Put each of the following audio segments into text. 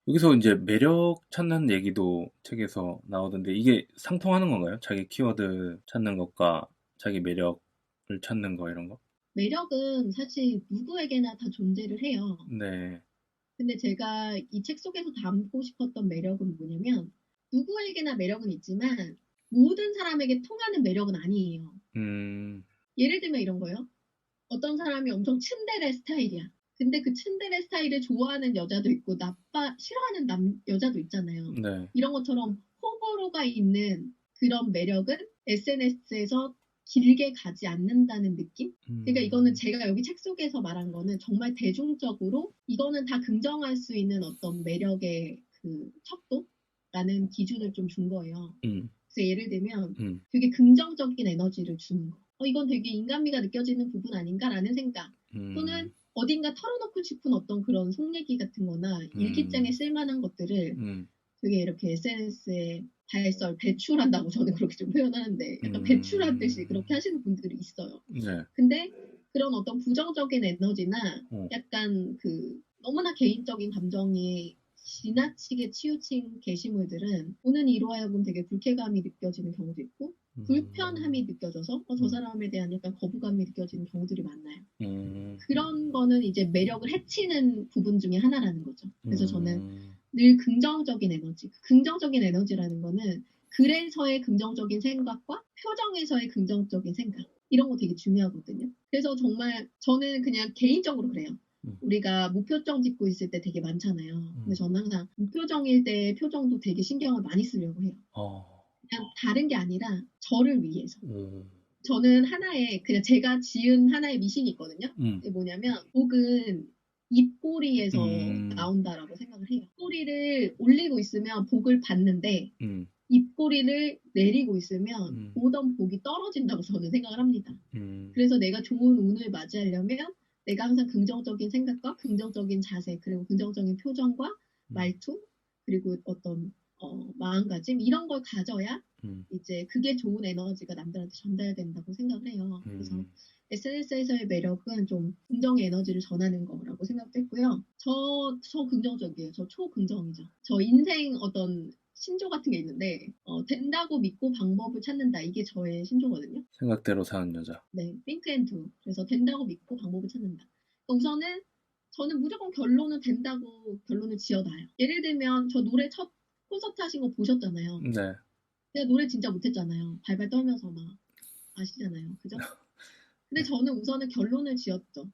여기서 이제 매력 찾는 얘기도 책에서 나오던데 이게 상통하는 건가요? 자기 키워드 찾는 것과 자기 매력을 찾는 거 이런 거? 매력은 사실 누구에게나 다 존재를 해요. 네. 근데 제가 이 책 속에서 담고 싶었던 매력은 뭐냐면, 누구에게나 매력은 있지만, 모든 사람에게 통하는 매력은 아니에요. 음, 예를 들면 이런 거요. 어떤 사람이 엄청 츤데레 스타일이야. 근데 그 츤데레 스타일을 좋아하는 여자도 있고, 싫어하는 여자도 있잖아요. 네. 이런 것처럼 호불호가 있는 그런 매력은 SNS에서 길게 가지 않는다는 느낌? 그러니까 이거는 음, 제가 여기 책 속에서 말한 거는 정말 대중적으로 이거는 다 긍정할 수 있는 어떤 매력의 그 척도라는 기준을 좀 준 거예요. 음, 그래서 예를 들면 음, 되게 긍정적인 에너지를 주는 거. 이건 되게 인간미가 느껴지는 부분 아닌가라는 생각. 또는 음, 어딘가 털어놓고 싶은 어떤 그런 속 얘기 같은 거나 일기장에 음, 쓸만한 것들을 음, 되게 이렇게 SNS에 배출한다고 저는 그렇게 좀 표현하는데 약간 배출하듯이 그렇게 음, 하시는 분들이 있어요. 네. 근데 그런 어떤 부정적인 에너지나 어, 약간 그 너무나 개인적인 감정이 지나치게 치우친 게시물들은 보는 이로 하여금 되게 불쾌감이 느껴지는 경우도 있고 불편함이 음, 느껴져서 저 음, 사람에 대한 약간 거부감이 느껴지는 경우들이 많아요. 음, 그런 거는 이제 매력을 해치는 부분 중에 하나라는 거죠. 그래서 저는 음, 늘 긍정적인 에너지, 긍정적인 에너지라는 거는 글에서의 긍정적인 생각과 표정에서의 긍정적인 생각, 이런 거 되게 중요하거든요. 그래서 정말 저는 그냥 개인적으로 그래요. 음, 우리가 무표정 짓고 있을 때 되게 많잖아요. 근데 음, 저는 항상 무표정일 때 표정도 되게 신경을 많이 쓰려고 해요. 어, 그냥 다른 게 아니라 저를 위해서. 음, 저는 그냥 제가 지은 하나의 미신이 있거든요. 음, 그게 뭐냐면, 복은 입꼬리에서 음, 나온다라고 생각을 해요. 꼬리를 올리고 있으면 복을 받는데, 음, 입꼬리를 내리고 있으면 음, 오던 복이 떨어진다고 저는 생각을 합니다. 음, 그래서 내가 좋은 운을 맞이하려면 내가 항상 긍정적인 생각과 긍정적인 자세, 그리고 긍정적인 표정과 음, 말투, 그리고 어떤 마음가짐 이런 걸 가져야 음, 이제 그게 좋은 에너지가 남들한테 전달된다고 생각을 해요. 그래서 음. SNS에서의 매력은 좀 긍정의 에너지를 전하는 거라고 생각됐고요. 저 긍정적이에요. 저 초긍정이죠. 저 인생 어떤 신조 같은 게 있는데, 된다고 믿고 방법을 찾는다. 이게 저의 신조거든요. 생각대로 사는 여자. 네, think and do. 그래서 된다고 믿고 방법을 찾는다. 그러니까 우선은 저는 무조건 결론은 된다고 결론을 지어놔요. 예를 들면 저 노래 첫 콘서트 하신 거 보셨잖아요. 네. 제가 노래 진짜 못했잖아요. 발발 떨면서 막 아시잖아요. 그죠? 근데 네. 저는 우선은 결론을 지었죠.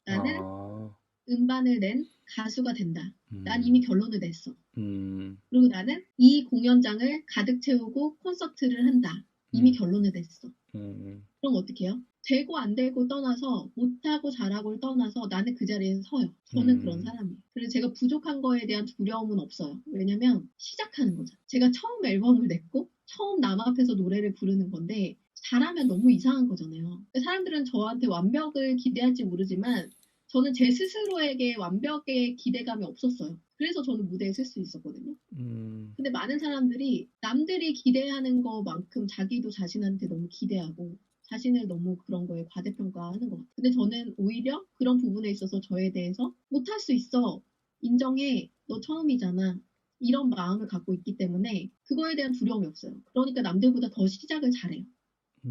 나는 아, 음반을 낸 가수가 된다. 난 이미 음, 결론을 냈어. 음, 그리고 나는 이 공연장을 가득 채우고 콘서트를 한다. 이미 음, 결론을 냈어. 음, 그럼 어떻게 해요? 되고 안 되고 떠나서 못하고 잘하고를 떠나서 나는 그 자리에서 서요. 저는 그런 음, 사람이에요. 그래서 제가 부족한 거에 대한 두려움은 없어요. 왜냐면 시작하는 거죠. 제가 처음 앨범을 냈고 처음 남 앞에서 노래를 부르는 건데 잘하면 너무 이상한 거잖아요. 사람들은 저한테 완벽을 기대할지 모르지만 저는 제 스스로에게 완벽의 기대감이 없었어요. 그래서 저는 무대에 설 수 있었거든요. 음, 근데 많은 사람들이 남들이 기대하는 것만큼 자기도 자신한테 너무 기대하고 자신을 너무 그런 거에 과대평가하는 것 같아요. 근데 저는 오히려 그런 부분에 있어서 저에 대해서 못할 수 있어. 인정해. 너 처음이잖아. 이런 마음을 갖고 있기 때문에 그거에 대한 두려움이 없어요. 그러니까 남들보다 더 시작을 잘해요.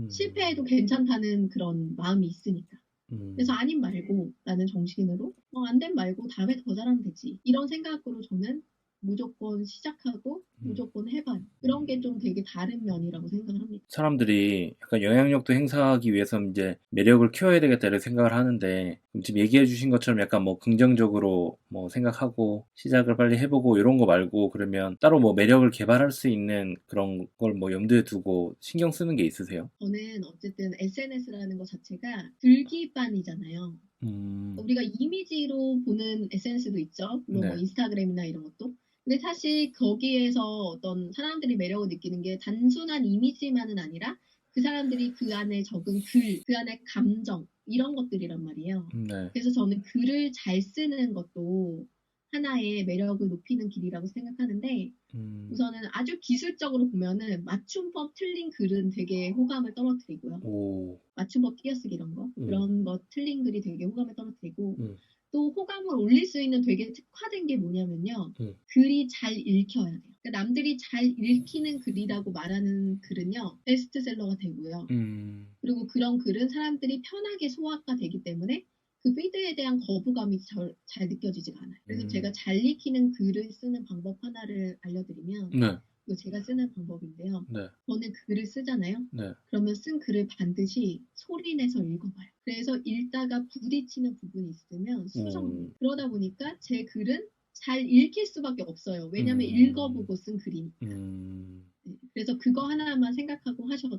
실패해도 음, 괜찮다는 그런 마음이 있으니까. 그래서 음. 아님 말고 라는 정신으로 안 된 말고 다음에 더 잘하면 되지. 이런 생각으로 저는 무조건 시작하고 음. 무조건 해봐요. 그런 게 좀 되게 다른 면이라고 생각을 합니다. 사람들이 약간 영향력도 행사하기 위해서 이제 매력을 키워야 되겠다 이런 생각을 하는데 지금 얘기해 주신 것처럼 약간 뭐 긍정적으로 뭐 생각하고 시작을 빨리 해보고 이런 거 말고 그러면 따로 뭐 매력을 개발할 수 있는 그런 걸 뭐 염두에 두고 신경 쓰는 게 있으세요? 저는 어쨌든 SNS라는 것 자체가 불기반이잖아요. 음, 우리가 이미지로 보는 SNS도 있죠. 물론 뭐 네. 인스타그램이나 이런 것도. 근데 사실 거기에서 어떤 사람들이 매력을 느끼는 게 단순한 이미지만은 아니라 그 사람들이 그 안에 적은 글, 그 안에 감정, 이런 것들이란 말이에요. 네. 그래서 저는 글을 잘 쓰는 것도 하나의 매력을 높이는 길이라고 생각하는데 음, 우선은 아주 기술적으로 보면은 맞춤법 틀린 글은 되게 호감을 떨어뜨리고요. 오, 맞춤법 띄어쓰기 이런 거 음, 그런 거 틀린 글이 되게 호감을 떨어뜨리고 음, 또 호감을 올릴 수 있는 되게 특화된 게 뭐냐면요. 글이 잘 읽혀야 돼요. 그러니까 남들이 잘 읽히는 글이라고 말하는 글은요. 베스트셀러가 되고요. 그리고 그런 글은 사람들이 편하게 소화가 되기 때문에 그 피드에 대한 거부감이 잘 느껴지지가 않아요. 그래서 제가 잘 읽히는 글을 쓰는 방법 하나를 알려드리면 네. 이거 제가 쓰는 방법인데요. 네. 저는 글을 쓰잖아요. 네. 그러면 쓴 글을 반드시 소리내서 읽어봐요. 그래서 읽다가 부딪히는 부분이 있으면 수정해요. 그러다 보니까 제 글은 잘 읽힐 수밖에 없어요. 왜냐하면 읽어보고 쓴 글이니까. 네, 그래서 그거 하나만 생각하고 하셔도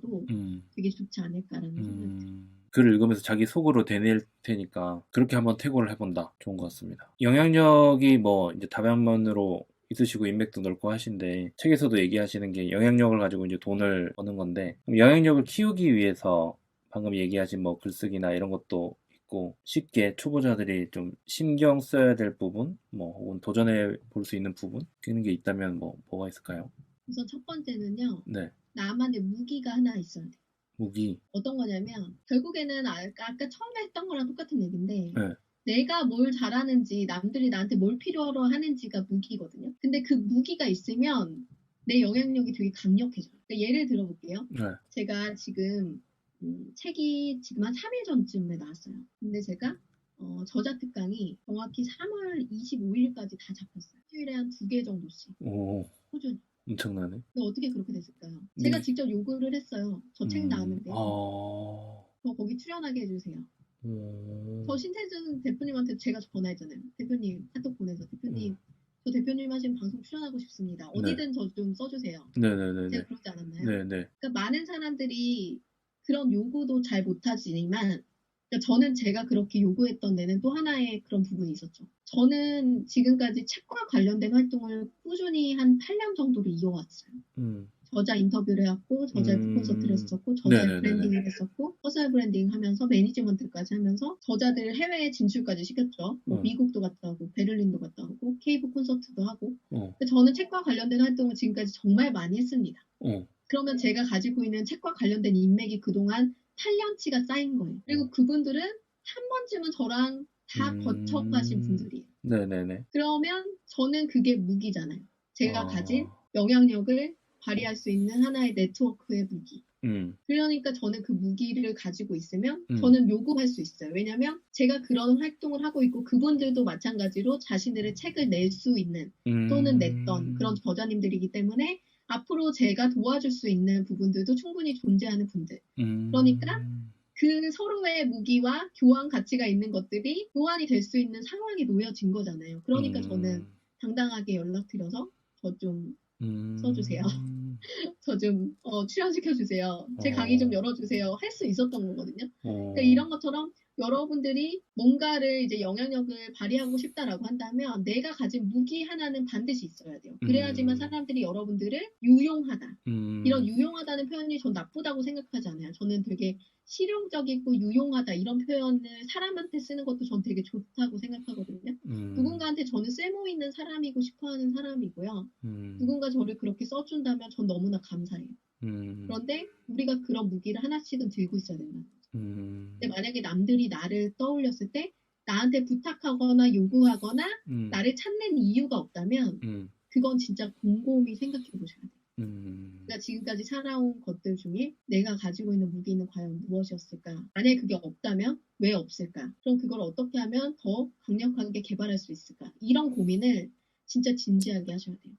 되게 좋지 않을까라는 생각이 들어요. 글을 읽으면서 자기 속으로 되낼 테니까 그렇게 한번 태고를 해본다. 좋은 것 같습니다. 영향력이 뭐 이제 다방면으로 있으시고 인맥도 넓고 하신데 책에서도 얘기하시는 게 영향력을 가지고 이제 돈을 버는 건데 그럼 영향력을 키우기 위해서 방금 얘기하신 뭐 글쓰기나 이런 것도 있고 쉽게 초보자들이 좀 신경 써야 될 부분 뭐 혹은 도전해 볼 수 있는 부분 그런 게 있다면 뭐가 있을까요? 우선 첫 번째는요. 네. 나만의 무기가 하나 있어야 돼요. 무기. 어떤 거냐면 결국에는 아까 처음에 했던 거랑 똑같은 얘기인데 네. 내가 뭘 잘하는지 남들이 나한테 뭘 필요로 하는지가 무기거든요. 근데 그 무기가 있으면 내 영향력이 되게 강력해져요. 그러니까 예를 들어볼게요. 네. 제가 지금 책이 지금 한 3일 전쯤에 나왔어요. 근데 제가 저자 특강이 정확히 3월 25일까지 다 잡혔어요. 일주일에 한 2개 정도씩 오, 꾸준히. 엄청나네. 근데 어떻게 그렇게 됐을까요? 제가 직접 요구를 했어요. 저 책 나왔는데 저 거기 출연하게 해주세요. 저 신태준 대표님한테 제가 전화했잖아요. 대표님 카톡 보내서 대표님 저 대표님 하신 방송 출연하고 싶습니다. 어디든 저 좀 써주세요. 네네네. 제가 그러지 않았나요? 네네. 그러니까 많은 사람들이 그런 요구도 잘 못하지만 그러니까 저는 제가 그렇게 요구했던 데는 또 하나의 그런 부분이 있었죠. 저는 지금까지 책과 관련된 활동을 꾸준히 한 8년 정도를 이어왔어요. 저자 인터뷰를 해왔고 저자의 콘서트를 했었고 저자의 네네네네. 브랜딩을 했었고 퍼스널 브랜딩 하면서 매니지먼트까지 하면서 저자들을 해외에 진출까지 시켰죠. 뭐 미국도 갔다 오고 베를린도 갔다 오고 케이프 콘서트도 하고 근데 저는 책과 관련된 활동을 지금까지 정말 많이 했습니다. 그러면 제가 가지고 있는 책과 관련된 인맥이 그동안 8년치가 쌓인 거예요. 그리고 그분들은 한 번쯤은 저랑 다 거쳐가신 분들이에요. 네네네. 그러면 저는 그게 무기잖아요. 제가 가진 영향력을 발휘할 수 있는 하나의 네트워크의 무기. 그러니까 저는 그 무기를 가지고 있으면 저는 요구할 수 있어요. 왜냐하면 제가 그런 활동을 하고 있고 그분들도 마찬가지로 자신들의 책을 낼 수 있는 또는 냈던 그런 저자님들이기 때문에 앞으로 제가 도와줄 수 있는 부분들도 충분히 존재하는 분들. 그러니까 그 서로의 무기와 교환 가치가 있는 것들이 교환이 될 수 있는 상황이 놓여진 거잖아요. 그러니까 저는 당당하게 연락드려서 저 좀 써주세요. 저 좀 출연시켜주세요. 제 강의 좀 열어주세요. 할 수 있었던 거거든요. 그러니까 이런 것처럼 여러분들이 뭔가를 이제 영향력을 발휘하고 싶다라고 한다면 내가 가진 무기 하나는 반드시 있어야 돼요. 그래야지만 사람들이 여러분들을 유용하다. 이런 유용하다는 표현이 전 나쁘다고 생각하지 않아요. 저는 되게 실용적이고 유용하다 이런 표현을 사람한테 쓰는 것도 전 되게 좋다고 생각하거든요. 누군가한테 저는 쓸모 있는 사람이고 싶어하는 사람이고요. 누군가 저를 그렇게 써준다면 전 너무나 감사해요. 그런데 우리가 그런 무기를 하나씩은 들고 있어야 된다. 근데 만약에 남들이 나를 떠올렸을 때 나한테 부탁하거나 요구하거나 나를 찾는 이유가 없다면 그건 진짜 곰곰이 생각해 보셔야 돼요. 그러니까 지금까지 살아온 것들 중에 내가 가지고 있는 무기는 과연 무엇이었을까? 만약에 그게 없다면 왜 없을까? 그럼 그걸 어떻게 하면 더 강력하게 개발할 수 있을까? 이런 고민을 진짜 진지하게 하셔야 돼요.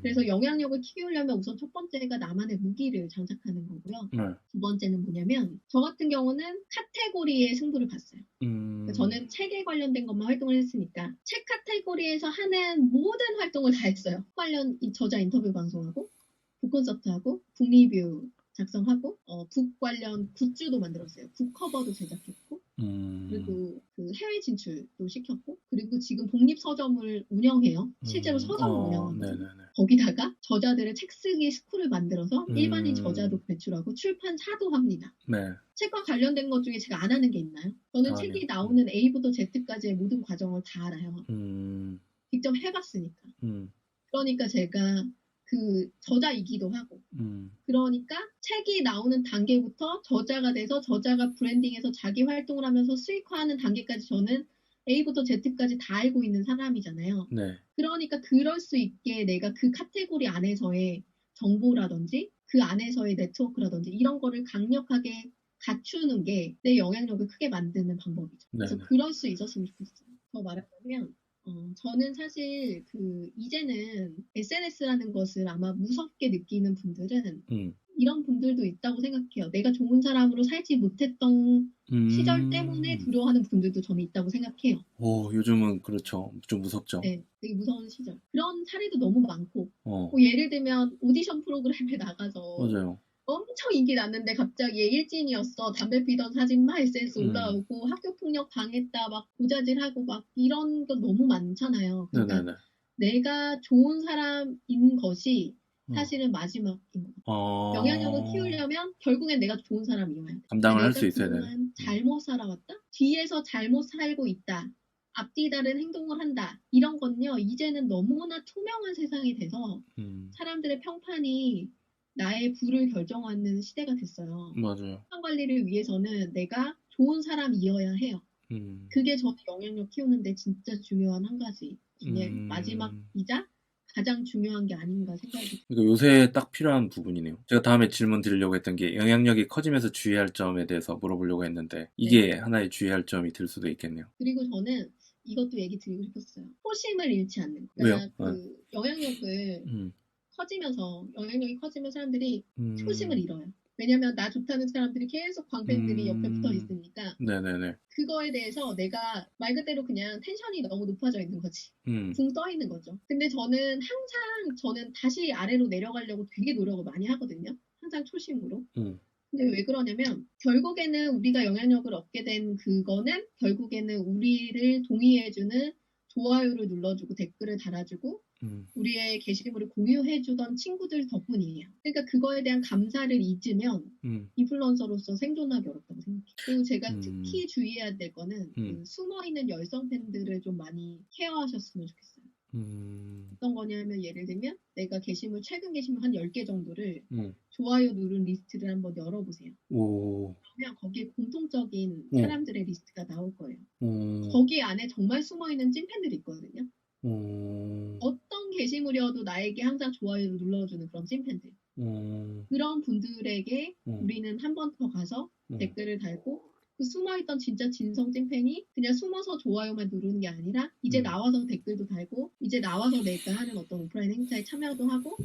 그래서 영향력을 키우려면 우선 첫 번째가 나만의 무기를 장착하는 거고요. 두 번째는 뭐냐면 저 같은 경우는 카테고리의 승부를 봤어요. 그러니까 저는 책에 관련된 것만 활동을 했으니까 책 카테고리에서 하는 모든 활동을 다 했어요. 관련 저자 인터뷰 방송하고 북 콘서트하고 북 리뷰 작성하고 북 관련 굿즈도 만들었어요. 북 커버도 제작했고 그리고 그 해외 진출도 시켰고 그리고 지금 독립 서점을 운영해요. 실제로 서점을 운영하거든요. 거기다가 저자들의 책 쓰기 스쿨을 만들어서 일반인 저자도 배출하고 출판사도 합니다. 네. 책과 관련된 것 중에 제가 안 하는 게 있나요? 저는 책이 나오는 A부터 Z까지의 모든 과정을 다 알아요. 직접 해봤으니까. 그러니까 제가 그 저자이기도 하고 그러니까 책이 나오는 단계부터 저자가 돼서 저자가 브랜딩해서 자기 활동을 하면서 수익화하는 단계까지 저는 A부터 Z까지 다 알고 있는 사람이잖아요. 네. 그러니까 그럴 수 있게 내가 그 카테고리 안에서의 정보라든지 그 안에서의 네트워크라든지 이런 거를 강력하게 갖추는 게 내 영향력을 크게 만드는 방법이죠. 그래서 네네. 그럴 수 있었으면 좋겠어요. 더 말하자면 저는 사실 이제는 SNS라는 것을 아마 무섭게 느끼는 분들은 이런 분들도 있다고 생각해요. 내가 좋은 사람으로 살지 못했던 시절 때문에 두려워하는 분들도 저는 있다고 생각해요. 요즘은 그렇죠. 좀 무섭죠. 네, 되게 무서운 시절. 그런 사례도 너무 많고, 어, 예를 들면 오디션 프로그램에 나가서 맞아요. 엄청 인기 났는데 갑자기 얘 일진이었어. 담배 피던 사진 막 SNS 올라오고 학교 폭력 당했다 막 고자질하고 막 이런 거 너무 많잖아요. 그러니까 네네네. 내가 좋은 사람인 것이 어, 사실은 마지막인 것 같아요. 영향력을 어, 키우려면 결국엔 내가 좋은 사람이어야 돼. 감당을 할 수 내가 있어야 되네. 그동안 잘못 살아왔다? 뒤에서 잘못 살고 있다. 앞뒤 다른 행동을 한다. 이런 건요, 이제는 너무나 투명한 세상이 돼서 사람들의 평판이 나의 부를 결정하는 시대가 됐어요. 맞아요. 평판 관리를 위해서는 내가 좋은 사람이어야 해요. 그게 저는 영향력 키우는데 진짜 중요한 한 가지 중에 음, 마지막이자 가장 중요한 게 아닌가 생각이 들어요. 이거 요새 딱 필요한 부분이네요. 제가 다음에 질문 드리려고 했던 게 영향력이 커지면서 주의할 점에 대해서 물어보려고 했는데 이게 네. 하나의 주의할 점이 될 수도 있겠네요. 그리고 저는 이것도 얘기 드리고 싶었어요. 초심을 잃지 않는 거. 왜요? 그러니까 네. 영향력이 커지면 사람들이 초심을 음, 잃어요. 왜냐면 나 좋다는 사람들이 계속 광팬들이 옆에 붙어 있으니까 네네네. 그거에 대해서 내가 말 그대로 그냥 텐션이 너무 높아져 있는 거지. 음, 붕 떠 있는 거죠. 근데 저는 다시 아래로 내려가려고 되게 노력을 많이 하거든요. 항상 초심으로. 음, 근데 왜 그러냐면 결국에는 우리가 영향력을 얻게 된 그거는 결국에는 우리를 동의해주는 좋아요를 눌러주고 댓글을 달아주고 음, 우리의 게시물을 공유해주던 친구들 덕분이에요. 그러니까 그거에 대한 감사를 잊으면 음, 인플루언서로서 생존하기 어렵다고 생각해요. 그리고 제가 음, 특히 주의해야 될 거는 음, 숨어있는 열성 팬들을 좀 많이 케어하셨으면 좋겠어요. 음, 어떤 거냐면 예를 들면 내가 최근 게시물 한 10개 정도를 음, 좋아요 누른 리스트를 한번 열어보세요. 오, 그러면 거기에 공통적인 오, 사람들의 리스트가 나올 거예요. 오, 거기 안에 정말 숨어있는 찐팬들이 있거든요. 오, 어떤 게시물이어도 나에게 항상 좋아요를 눌러주는 그런 찐팬들. 오, 그런 분들에게 오, 우리는 한 번 더 가서 오, 댓글을 달고 그 숨어있던 진짜 진성 찐팬이 그냥 숨어서 좋아요만 누르는 게 아니라 이제 나와서 댓글도 달고 이제 나와서 내가 하는 어떤 오프라인 행사에 참여도 하고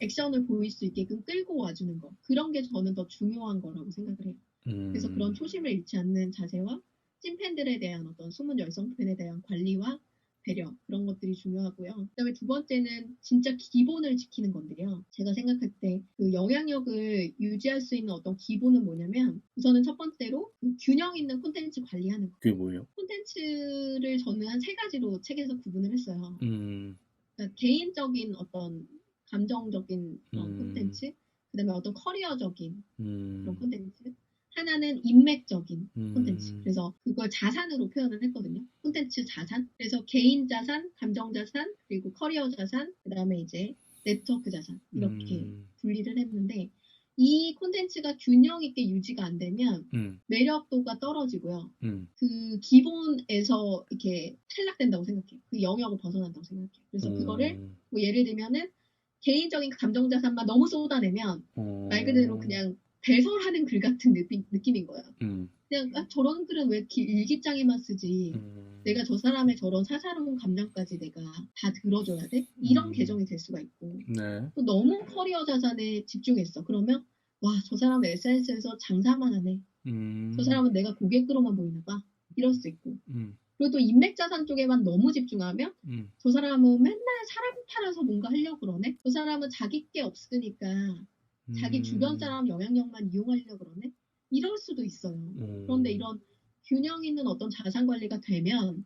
액션을 보일 수 있게끔 끌고 와주는 거. 그런 게 저는 더 중요한 거라고 생각을 해요. 그래서 그런 초심을 잃지 않는 자세와 찐팬들에 대한 어떤 숨은 열성팬에 대한 관리와 배려 그런 것들이 중요하고요. 그다음에 두 번째는 진짜 기본을 지키는 건데요. 제가 생각할 때 그 영향력을 유지할 수 있는 어떤 기본은 뭐냐면 우선은 첫 번째로 그 균형 있는 콘텐츠 관리하는 거. 그게 뭐예요? 콘텐츠를 저는 한 세 가지로 책에서 구분을 했어요. 그러니까 개인적인 어떤 감정적인 그런 콘텐츠, 그다음에 어떤 커리어적인 그런 콘텐츠, 하나는 인맥적인 콘텐츠. 그래서 그걸 자산으로 표현을 했거든요. 콘텐츠 자산. 그래서 개인 자산, 감정 자산, 그리고 커리어 자산, 그다음에 이제 네트워크 자산 이렇게 분리를 했는데 이 콘텐츠가 균형 있게 유지가 안 되면 매력도가 떨어지고요. 그 기본에서 이렇게 탈락된다고 생각해요. 그 영역을 벗어난다고 생각해요. 그래서 그거를 뭐 예를 들면은 개인적인 감정 자산만 너무 쏟아내면 말 그대로 그냥 배설하는 글 같은 느낌인 거예요. 그냥 저런 글은 왜 이렇게 일기장에만 쓰지? 내가 저 사람의 저런 사사로운 감정까지 내가 다 들어줘야 돼? 이런 계정이 될 수가 있고 네. 또 너무 커리어 자산에 집중했어. 그러면 와, 저 사람은 SNS에서 장사만 하네. 저 사람은 내가 고객으로만 보이나 봐. 이럴 수 있고. 그리고 또 인맥 자산 쪽에만 너무 집중하면 저 사람은 맨날 사람 팔아서 뭔가 하려고 그러네. 저 사람은 자기 게 없으니까 자기 주변 사람 영향력만 이용하려고 그러네. 이럴 수도 있어요. 그런데 이런 균형 있는 어떤 자산 관리가 되면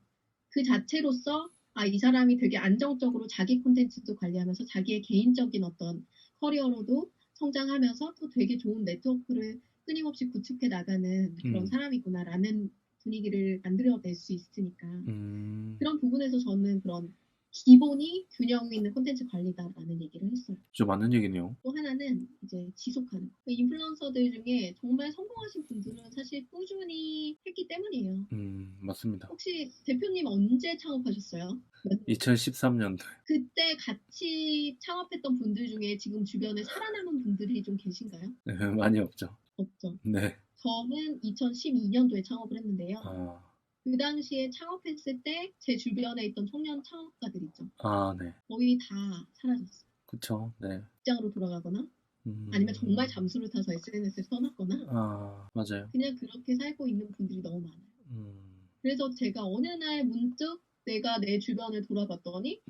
그 자체로서 이 사람이 되게 안정적으로 자기 콘텐츠도 관리하면서 자기의 개인적인 어떤 커리어로도 성장하면서 또 되게 좋은 네트워크를 끊임없이 구축해 나가는 그런 사람이구나라는 분위기를 만들어낼 수 있으니까 그런 부분에서 저는 그런 기본이 균형 있는 콘텐츠 관리다라는 얘기를 했어요. 진짜 맞는 얘기네요. 또 하나는 이제 지속하는 거. 인플루언서들 중에 정말 성공하신 분들은 사실 꾸준히 했기 때문이에요. 맞습니다. 혹시 대표님 언제 창업하셨어요? 2013년도. 그때 같이 창업했던 분들 중에 지금 주변에 살아남은 분들이 좀 계신가요? 네, 많이 없죠. 없죠. 네. 저는 2012년도에 창업을 했는데요. 아, 그 당시에 창업했을 때 제 주변에 있던 청년 창업가들 있죠. 네. 거의 다 사라졌어요. 그쵸. 네. 직장으로 돌아가거나 아니면 정말 잠수를 타서 SNS를 떠났거나 맞아요. 그냥 그렇게 살고 있는 분들이 너무 많아요. 음, 그래서 제가 어느 날 문득 내가 내 주변을 돌아봤더니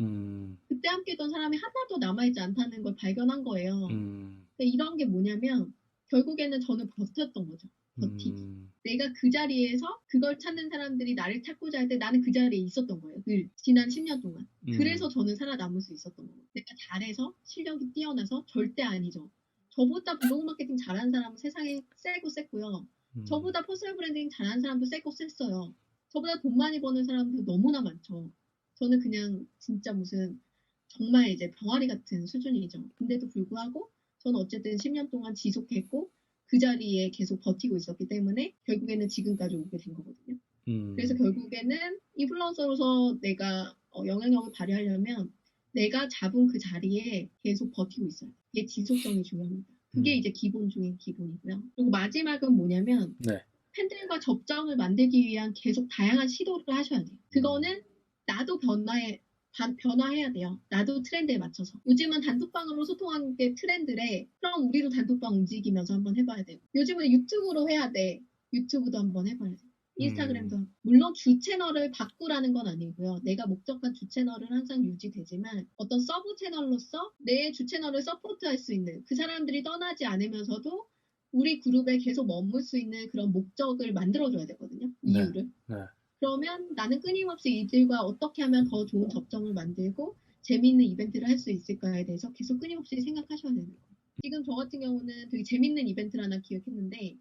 그때 함께 했던 사람이 하나도 남아있지 않다는 걸 발견한 거예요. 근데 이런 게 뭐냐면 결국에는 저는 버텼던 거죠. 버티기. 내가 그 자리에서 그걸 찾는 사람들이 나를 찾고자 할 때 나는 그 자리에 있었던 거예요. 늘 지난 10년 동안. 그래서 저는 살아남을 수 있었던 거예요. 내가 잘해서 실력이 뛰어나서 절대 아니죠. 저보다 블로그 마케팅 잘하는 사람은 세상에 세고 셌고요. 저보다 퍼스널 브랜딩 잘하는 사람도 세고 셌어요. 저보다 돈 많이 버는 사람도 너무나 많죠. 저는 그냥 진짜 무슨 정말 이제 병아리 같은 수준이죠. 근데도 불구하고 저는 어쨌든 10년 동안 지속했고 그 자리에 계속 버티고 있었기 때문에 결국에는 지금까지 오게 된 거거든요. 그래서 결국에는 인플루언서로서 내가 영향력을 발휘하려면 내가 잡은 그 자리에 계속 버티고 있어요. 이게 지속성이 중요합니다. 그게 이제 기본 중에 기본이고요. 그리고 마지막은 뭐냐면 네. 팬들과 접점을 만들기 위한 계속 다양한 시도를 하셔야 돼요. 그거는 나도 변화해야 돼요. 나도 트렌드에 맞춰서. 요즘은 단톡방으로 소통하는 게 트렌드래. 그럼 우리도 단톡방 움직이면서 한번 해봐야 돼요. 요즘은 유튜브로 해야 돼. 유튜브도 한번 해봐야 돼. 인스타그램도. 물론 주 채널을 바꾸라는 건 아니고요. 내가 목적한 주 채널은 항상 유지되지만 어떤 서브 채널로서 내 주 채널을 서포트할 수 있는 그 사람들이 떠나지 않으면서도 우리 그룹에 계속 머물 수 있는 그런 목적을 만들어줘야 되거든요. 이유를. 네. 그러면 나는 끊임없이 이들과 어떻게 하면 더 좋은 접점을 만들고 재미있는 이벤트를 할 수 있을까에 대해서 계속 끊임없이 생각하셔야 되는 거예요. 지금 저 같은 경우는 되게 재밌는 이벤트를 하나 기획했는데